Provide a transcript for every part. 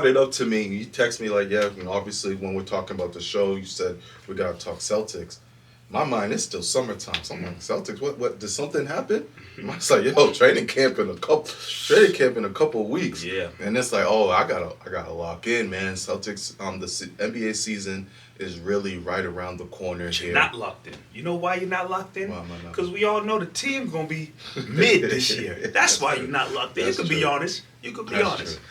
brought it up to me. You text me like, yeah, obviously when we're talking about the show, you said we gotta talk Celtics. My mind is still summertime. So I'm like, Celtics, what did something happen? I was like, yo, training camp in a couple of weeks. Yeah. And it's like, oh, I gotta lock in, man. Celtics, the NBA season is really right around the corner But here. you're not locked in. You know why you're not locked in? Why am I not? Because we all know the team's gonna be mid this year. That's why you're not locked in. That's you could be true. honest. You could be That's honest. true.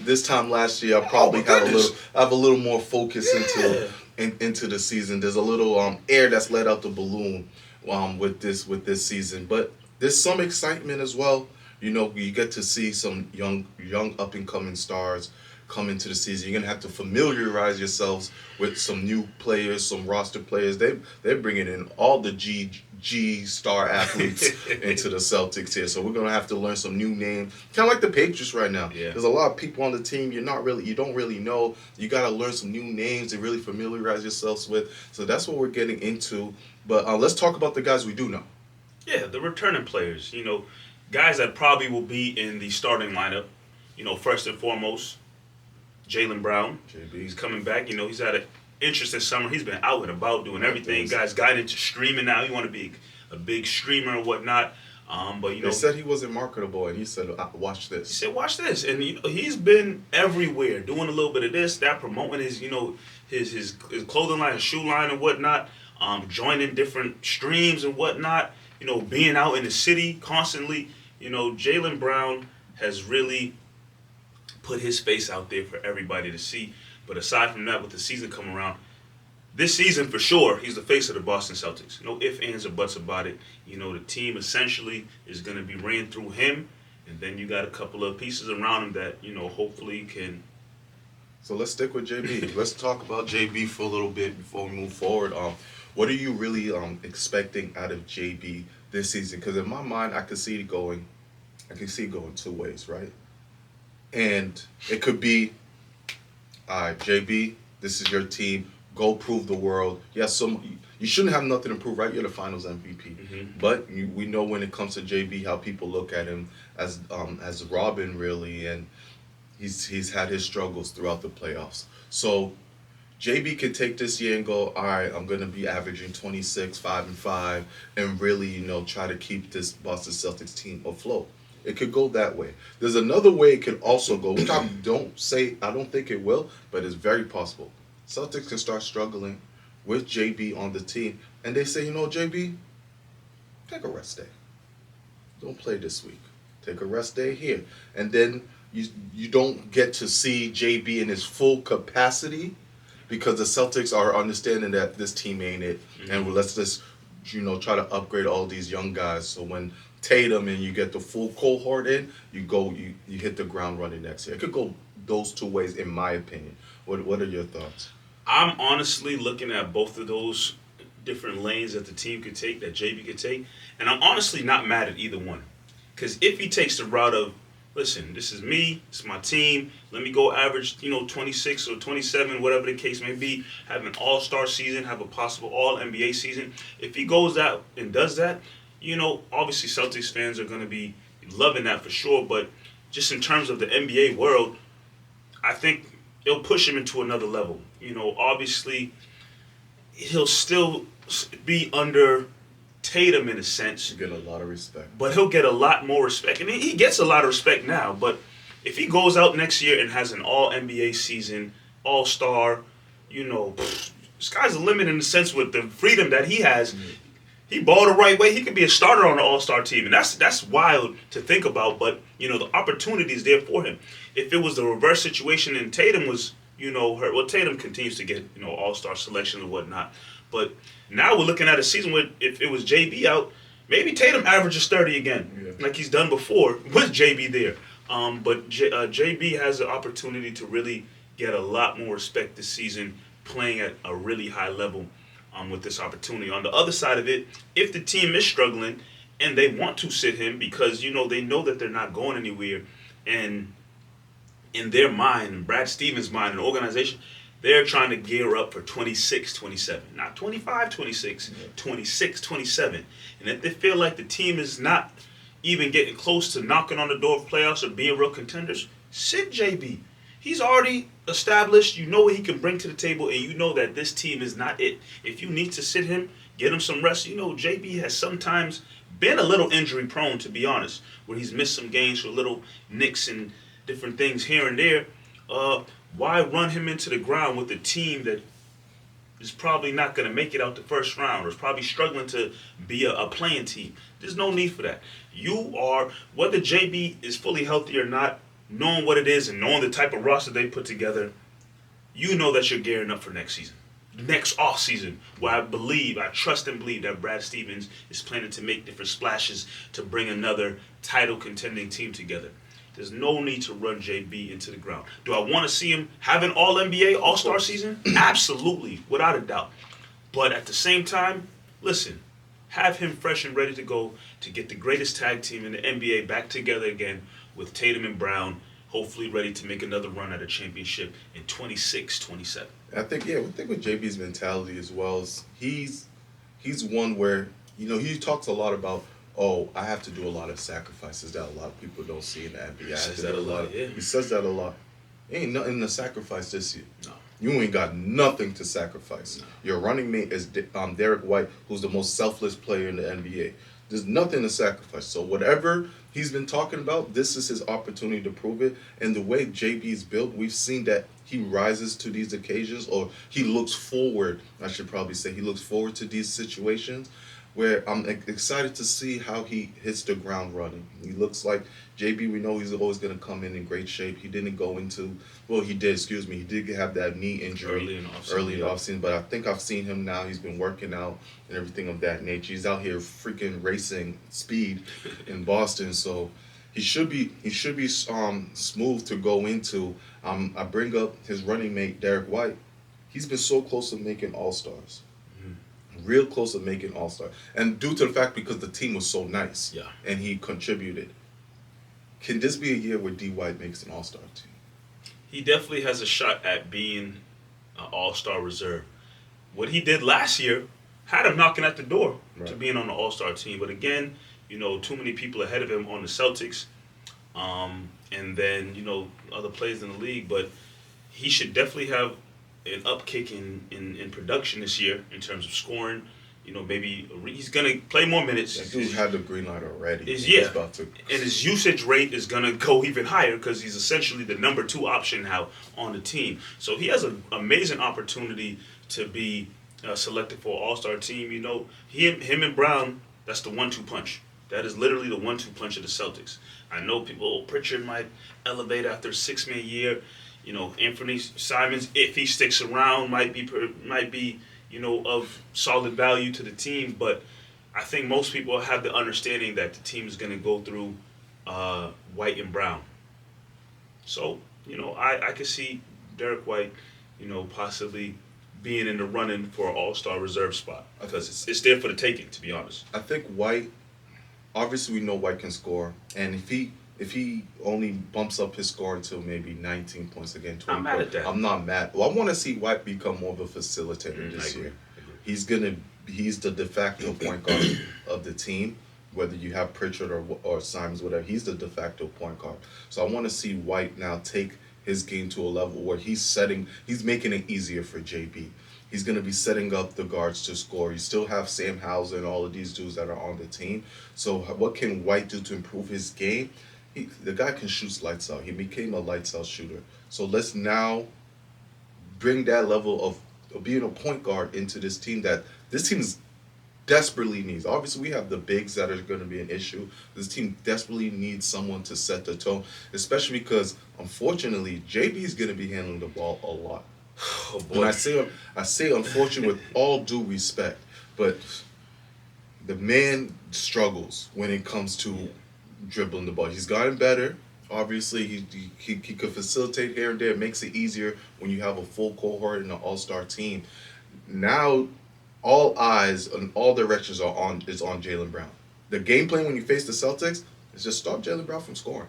This time last year, I probably my have a little more focus into the season. There's a little air that's let out the balloon with this season, but there's some excitement as well. You know, you get to see some young up and coming stars come into the season. You're gonna have to familiarize yourselves with some new players, some roster players. They're bringing in all the G star athletes into the Celtics here, so we're gonna have to learn some new names. Kind of like the Patriots right now. Yeah. There's a lot of people on the team you don't really know. You gotta learn some new names to really familiarize yourselves with. So that's what we're getting into. But let's talk about the guys we do know. Yeah, the returning players. You know, guys that probably will be in the starting lineup. You know, first and foremost, Jaylen Brown. JB. He's coming back. You know, he's had an interesting summer. He's been out and about doing everything. Guys got into streaming now. He want to be a big streamer and whatnot. But you know, They said he wasn't marketable, and he said, "Watch he this." said, "Watch this," and you know, he's been everywhere, doing a little bit of this, that, promoting his, you know, his clothing line, his shoe line, and whatnot. Joining different streams and whatnot. You know, being out in the city constantly. You know, Jaylen Brown has really put his face out there for everybody to see. But aside from that, with the season coming around, this season for sure, he's the face of the Boston Celtics. No ifs, ands, or buts about it. You know, the team essentially is going to be ran through him, and then you got a couple of pieces around him that, you know, hopefully can. So let's stick with JB. Let's talk about JB for a little bit before we move forward. What are you really expecting out of JB this season? Because in my mind, I can see it going two ways, right? And it could be, all right, JB, this is your team. Go prove the world. Yes, you shouldn't have nothing to prove, right? You're the Finals MVP. Mm-hmm. But we know when it comes to JB how people look at him as Robin, really, and he's had his struggles throughout the playoffs. So JB could take this year and go, all right, I'm going to be averaging 26, 5-5, and really, you know, try to keep this Boston Celtics team afloat. It could go that way. There's another way it could also go, which I don't think it will, but it's very possible. Celtics can start struggling with JB on the team, and they say, you know, JB, take a rest day. Don't play this week. Take a rest day here. And then you don't get to see JB in his full capacity because the Celtics are understanding that this team ain't it. Mm-hmm. And let's just, you know, try to upgrade all these young guys. So when Tatum and you get the full cohort in, you hit the ground running next year. It could go those two ways, in my opinion. What are your thoughts? I'm honestly looking at both of those different lanes that the team could take, that JB could take, and I'm honestly not mad at either one. Because if he takes the route of, listen, this is me, it's my team, let me go average, you know, 26 or 27, whatever the case may be, have an all-star season, have a possible all-NBA season. If he goes out and does that, you know, obviously Celtics fans are going to be loving that for sure, but just in terms of the NBA world, I think it'll push him into another level. You know, obviously, he'll still be under Tatum in a sense. You get a lot of respect. But he'll get a lot more respect. And he gets a lot of respect now. But if he goes out next year and has an all-NBA season, all-star, you know, sky's the limit in the sense with the freedom that he has. Mm-hmm. He balled the right way. He could be a starter on the all-star team. And that's wild to think about. But, you know, the opportunity is there for him. If it was the reverse situation and Tatum was, you know, hurt, well, Tatum continues to get, you know, all-star selection and whatnot. But now we're looking at a season where if it was JB out, maybe Tatum averages 30 again, like he's done before with JB there. But JB has the opportunity to really get a lot more respect this season, playing at a really high level with this opportunity. On the other side of it, if the team is struggling and they want to sit him because, you know, they know that they're not going anywhere, and in their mind, Brad Stevens' mind, and organization, they're trying to gear up for 26, 27. Not 25, 26, 26, 27. And if they feel like the team is not even getting close to knocking on the door of playoffs or being real contenders, sit JB. he's already established. You know what he can bring to the table, and you know that this team is not it. If you need to sit him, get him some rest. You know, JB has sometimes been a little injury prone, to be honest, where he's missed some games for little nicks and different things here and there. Why run him into the ground with a team that is probably not going to make it out the first round, or is probably struggling to be a playing team? There's no need for that. You are, whether JB is fully healthy or not, knowing what it is and knowing the type of roster they put together, you know that you're gearing up for next season. Next off season, where I trust and believe that Brad Stevens is planning to make different splashes to bring another title contending team together. There's no need to run JB into the ground. Do I want to see him have an All-NBA, All-Star season? Absolutely, without a doubt. But at the same time, listen, have him fresh and ready to go to get the greatest tag team in the NBA back together again with Tatum and Brown, hopefully ready to make another run at a championship in 26, 27. I think with JB's mentality as well is he's one where, you know, he talks a lot about, oh, I have to do a lot of sacrifices that a lot of people don't see in the NBA. He says that a lot, yeah. He says that a lot. Ain't nothing to sacrifice this year. No. You ain't got nothing to sacrifice. No. Your running mate is Derrick White, who's the most selfless player in the NBA. There's nothing to sacrifice. So whatever he's been talking about, this is his opportunity to prove it. And the way JB is built, we've seen that he rises to these occasions, or he looks forward, I should probably say, he looks forward to these situations where I'm excited to see how he hits the ground running. He looks like JB, we know he's always going to come in great shape. He didn't go into, well, he did have that knee injury Early in the offseason, but I think I've seen him now. He's been working out and everything of that nature. He's out here freaking racing speed in Boston, so he should be smooth to go into. I bring up his running mate, Derrick White. He's been so close to making All-Stars. Real close to making All-Star. And due to the fact because the team was so nice. Yeah. And he contributed. Can this be a year where D. White makes an All-Star team? He definitely has a shot at being an All-Star reserve. What he did last year had him knocking at the door to being on the All-Star team. But again, you know, too many people ahead of him on the Celtics. And then, you know, other players in the league. But he should definitely have an upkick in production this year in terms of scoring. You know, maybe he's going to play more minutes. That dude had the green light already. And his usage rate is going to go even higher because he's essentially the number 2 option now on the team. So he has an amazing opportunity to be selected for an All-Star team. You know, him and Brown, that's the 1-2 punch. That is literally the 1-2 punch of the Celtics. I know people, Pritchard might elevate after a 6-man year. You know, Anthony Simons, if he sticks around, might be, you know, of solid value to the team. But I think most people have the understanding that the team is going to go through White and Brown. So, you know, I could see Derrick White, you know, possibly being in the running for an All-Star reserve spot because it's there for the taking, to be honest. I think White, obviously we know White can score, and if he only bumps up his score until maybe 19 points again, 20 I'm mad at that. I'm not mad. Well, I want to see White become more of a facilitator this year. He's the de facto point guard of the team, whether you have Pritchard or Simons, whatever. He's the de facto point guard. So I want to see White now take his game to a level where he's making it easier for JB. He's going to be setting up the guards to score. You still have Sam Hauser and all of these dudes that are on the team. So what can White do to improve his game? The guy can shoot lights out. He became a lights out shooter. So let's now bring that level of being a point guard into this team that this team desperately needs. Obviously, we have the bigs that are going to be an issue. This team desperately needs someone to set the tone, especially because, unfortunately, JB is going to be handling the ball a lot. Oh, boy. And I say unfortunate with all due respect, but the man struggles when it comes to dribbling the ball. He's gotten better. Obviously, he could facilitate here and there. It makes it easier when you have a full cohort in an all-star team. Now, all eyes and all directions is on Jaylen Brown. The game plan when you face the Celtics is just stop Jaylen Brown from scoring.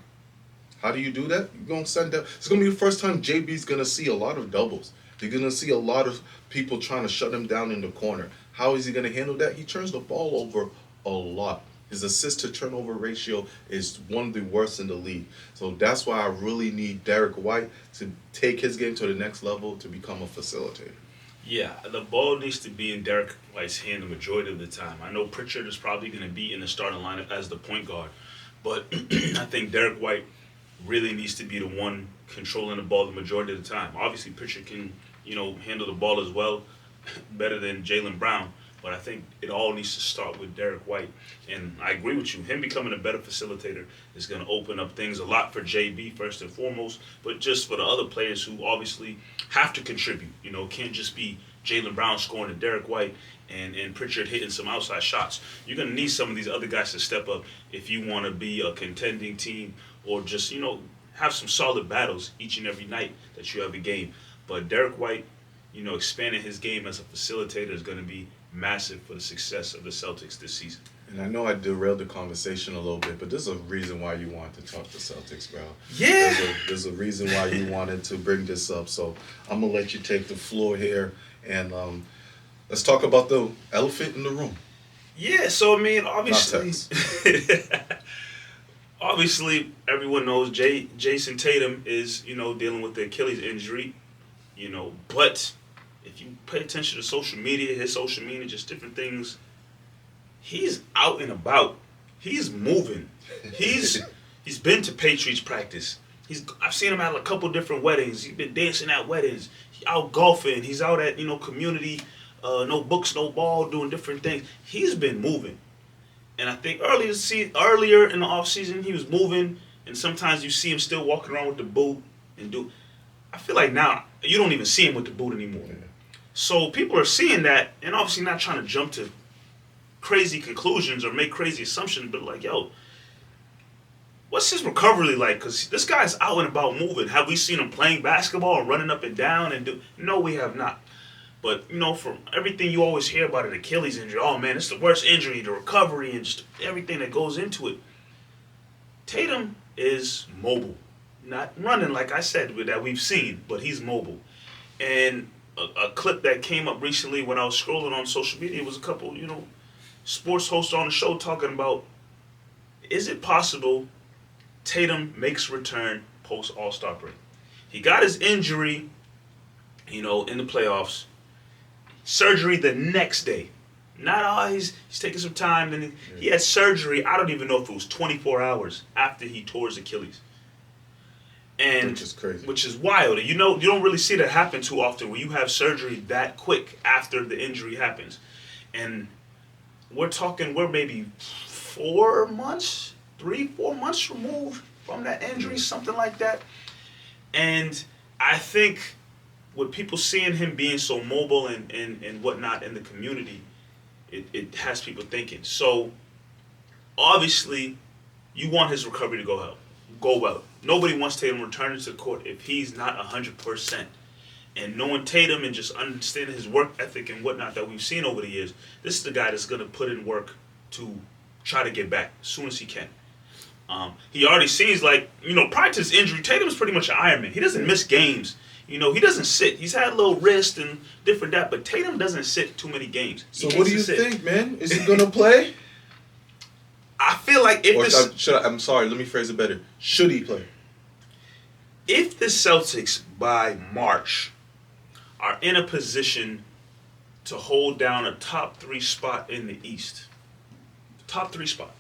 How do you do that? You're going to send down. It's going to be the first time JB's going to see a lot of doubles. You're going to see a lot of people trying to shut him down in the corner. How is he going to handle that? He turns the ball over a lot. His assist to turnover ratio is one of the worst in the league. So that's why I really need Derrick White to take his game to the next level to become a facilitator. Yeah, the ball needs to be in Derrick White's hand the majority of the time. I know Pritchard is probably going to be in the starting lineup as the point guard, but I think Derrick White really needs to be the one controlling the ball the majority of the time. Obviously, Pritchard can, handle the ball as well, better than Jaylen Brown. But I think it all needs to start with Derrick White. And I agree with you. Him becoming a better facilitator is going to open up things a lot for JB, first and foremost, but just for the other players who obviously have to contribute. Can't just be Jaylen Brown scoring and Derrick White and Pritchard hitting some outside shots. You're going to need some of these other guys to step up if you want to be a contending team or just, have some solid battles each and every night that you have a game. But Derrick White, expanding his game as a facilitator is going to be massive for the success of the Celtics this season. And I know I derailed the conversation a little bit, but there's a reason why you wanted to talk to Celtics, bro. Yeah. There's a reason why you wanted to bring this up. So I'm going to let you take the floor here. And let's talk about the elephant in the room. Yeah, so, obviously... obviously, everyone knows Jayson Tatum is, dealing with the Achilles injury, but... if you pay attention to social media, his social media, just different things, he's out and about. He's moving. He's been to Patriots practice. I've seen him at a couple different weddings. He's been dancing at weddings. He's out golfing. He's out at community, no books, no ball, doing different things. He's been moving, and I think earlier in the offseason he was moving, and sometimes you see him still walking around with the boot and do. I feel like now you don't even see him with the boot anymore. Yeah. So people are seeing that and obviously not trying to jump to crazy conclusions or make crazy assumptions, but like, yo, what's his recovery like? Because this guy's out and about moving. Have we seen him playing basketball and running up and down and do? No, we have not. But, from everything you always hear about an Achilles injury, oh man, it's the worst injury, the recovery, and just everything that goes into it. Tatum is mobile. Not running, like I said, that we've seen, but he's mobile. And a clip that came up recently when I was scrolling on social media was a couple, sports hosts on the show talking about, is it possible Tatum makes return post All-Star break? He got his injury, in the playoffs. Surgery the next day. Not he's taking some time. Then he had surgery, I don't even know if it was 24 hours after he tore his Achilles. And which is crazy. Which is wild. You don't really see that happen too often where you have surgery that quick after the injury happens. And we're maybe 4 months, 3-4 months removed from that injury, something like that. And I think with people seeing him being so mobile and whatnot in the community, it has people thinking. So obviously you want his recovery to go well. Nobody wants Tatum returning to the court if he's not 100%. And knowing Tatum and just understanding his work ethic and whatnot that we've seen over the years, this is the guy that's going to put in work to try to get back as soon as he can. He already seems like, prior to his injury, Tatum's pretty much an Iron Man. He doesn't miss games. He doesn't sit. He's had a little wrist and different that, but Tatum doesn't sit too many games. So what do you think, man? Is he going to play? I feel like I'm sorry, let me phrase it better. Should he play? If the Celtics by March are in a position to hold down a top 3 spot in the East, top 3 spot,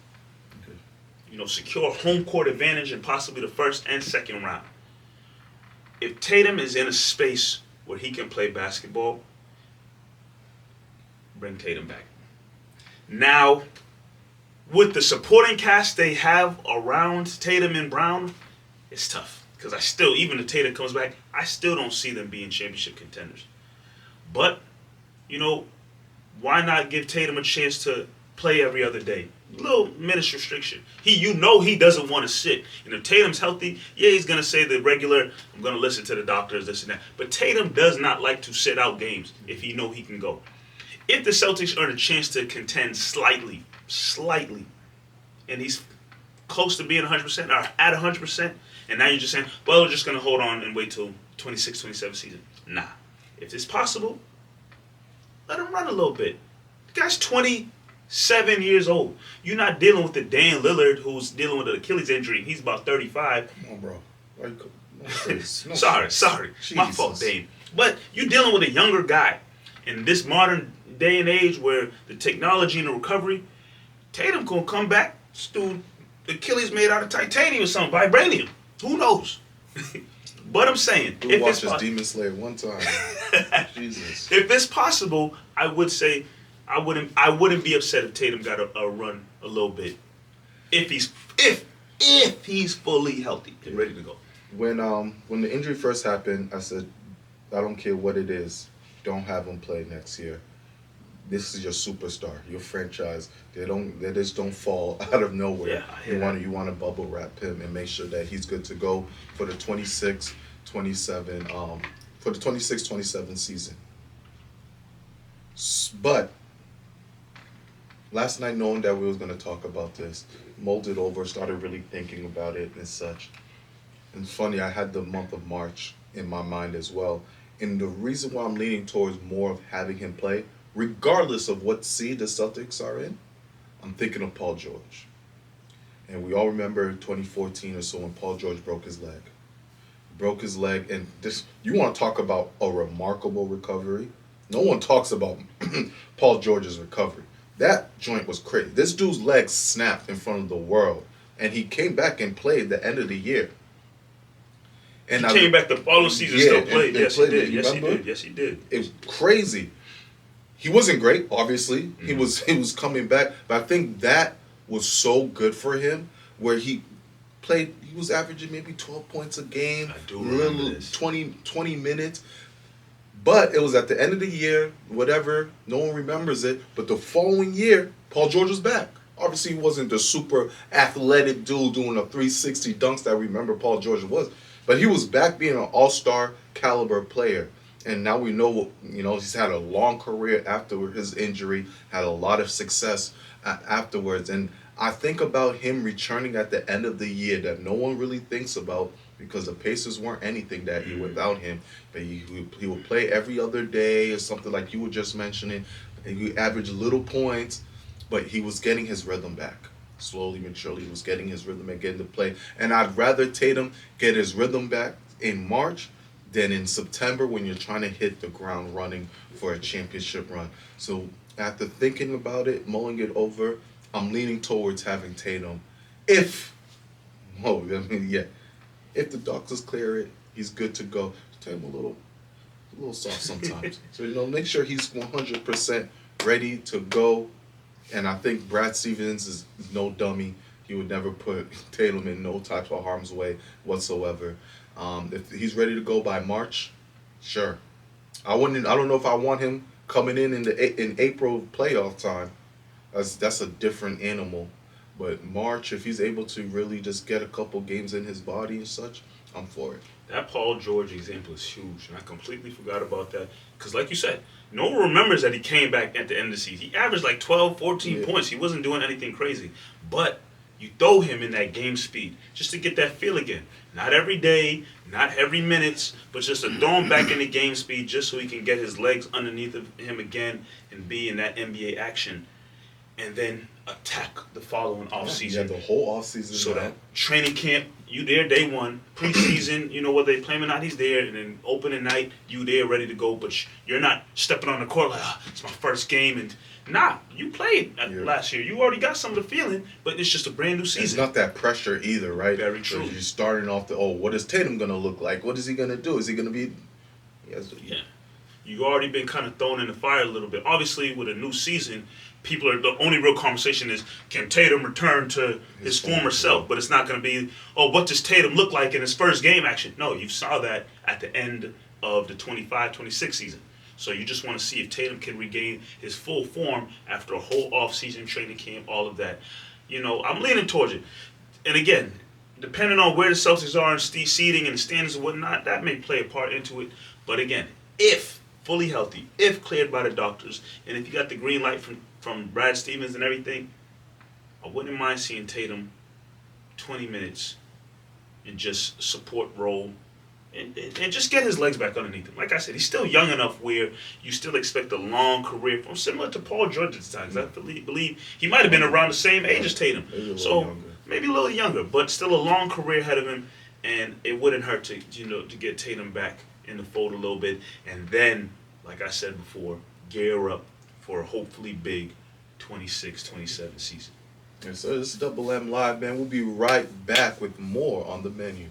okay, secure home court advantage in possibly the first and second round. If Tatum is in a space where he can play basketball, bring Tatum back. Now, with the supporting cast they have around Tatum and Brown, it's tough. Because even if Tatum comes back, I still don't see them being championship contenders. But, why not give Tatum a chance to play every other day? Little minutes restriction. He doesn't want to sit. And if Tatum's healthy, he's going to say the regular, I'm going to listen to the doctors, this and that. But Tatum does not like to sit out games if he can go. If the Celtics earn a chance to contend slightly, and he's close to being 100% or at 100%, and now you're just saying, well, we're just going to hold on and wait till 26, 27 season. Nah. If it's possible, let him run a little bit. The guy's 20, 7 years old. You're not dealing with the Dan Lillard who's dealing with an Achilles injury. He's about 35. Come on, bro. No stress. No sorry. stress. My Jesus. fault, Dane. But you're dealing with a younger guy. In this modern day and age where the technology and the recovery, Tatum gonna come back. This dude, the Achilles made out of titanium or something, vibranium. Who knows? But I'm saying, Dude if watched it's Demon Slayer one time. Jesus. if it's possible, I would say I wouldn't be upset if Tatum got a run a little bit. If he's fully healthy and ready to go. When the injury first happened, I said, I don't care what it is, don't have him play next year. This is your superstar, your franchise. They just don't fall out of nowhere. Yeah, You want to bubble wrap him and make sure that he's good to go for the 26-27 season. But last night, knowing that we was going to talk about this, mulled it over, started really thinking about it and such. And it's funny, I had the month of March in my mind as well. And the reason why I'm leaning towards more of having him play, regardless of what seed the Celtics are in, I'm thinking of Paul George. And we all remember 2014 or so when Paul George broke his leg. And this, you want to talk about a remarkable recovery? No one talks about Paul George's recovery. That joint was crazy. This dude's leg snapped in front of the world, and he came back and played the end of the year. And he came back the following season, still played. Yes, he did. Yes, he did. It was crazy. He wasn't great, obviously. Mm-hmm. He was coming back, but I think that was so good for him, where he played. He was averaging maybe 12 points a game. I do remember this. 20 minutes. But it was at the end of the year, whatever. No one remembers it. But the following year, Paul George was back. Obviously, he wasn't the super athletic dude doing a 360 dunks that we remember Paul George was. But he was back being an all-star caliber player. And now we know, he's had a long career after his injury, had a lot of success afterwards. And I think about him returning at the end of the year that no one really thinks about because the Pacers weren't anything that year without him. But he would play every other day or something like you were just mentioning. And he averaged little points, but he was getting his rhythm back. Slowly but surely, he was getting his rhythm and getting to play. And I'd rather Tatum get his rhythm back in March than in September when you're trying to hit the ground running for a championship run. So after thinking about it, mulling it over, I'm leaning towards having Tatum. If the doctors clear it, he's good to go. Tatum a little soft sometimes. So, make sure he's 100% ready to go. And I think Brad Stevens is no dummy. He would never put Tatum in no type of harm's way whatsoever. If he's ready to go by March, sure. I don't know if I want him coming in April playoff time. That's a different animal. But March, if he's able to really just get a couple games in his body and such, I'm for it. That Paul George example is huge, and I completely forgot about that. Because like you said, no one remembers that he came back at the end of the season. He averaged like 12, 14 points. He wasn't doing anything crazy. But you throw him in that game speed just to get that feel again. Not every day, not every minutes, but just to throw him back in the game speed just so he can get his legs underneath of him again and be in that NBA action. And then attack the following offseason. Yeah, the whole offseason. So that training camp, you there day one. Preseason, whether they play him or not, he's there. And then opening night, you there ready to go. But you're not stepping on the court like, it's my first game. And you played last year. You already got some of the feeling, but it's just a brand new season. It's not that pressure either, right? Very true. So you're starting off what is Tatum going to look like? What is he going to do? Is he going to be... Yeah. You already been kind of thrown in the fire a little bit. Obviously, with a new season, the only real conversation is, can Tatum return to his former self? But it's not going to be, what does Tatum look like in his first game action? No, you saw that at the end of the 25-26 season. So you just want to see if Tatum can regain his full form after a whole off-season training camp, all of that. I'm leaning towards it. And again, depending on where the Celtics are in seeding and the standings and whatnot, that may play a part into it. But again, if fully healthy, if cleared by the doctors, and if you got the green light from Brad Stevens and everything, I wouldn't mind seeing Tatum 20 minutes and just support role and just get his legs back underneath him. Like I said, he's still young enough where you still expect a long career from, similar to Paul George at times. I believe he might have been around the same age as Tatum. Maybe a little younger, but still a long career ahead of him. And it wouldn't hurt to get Tatum back in the fold a little bit, and then, like I said before, gear up for a hopefully big 26-27 season. And so this is Double M Live, man. We'll be right back with more on the menu.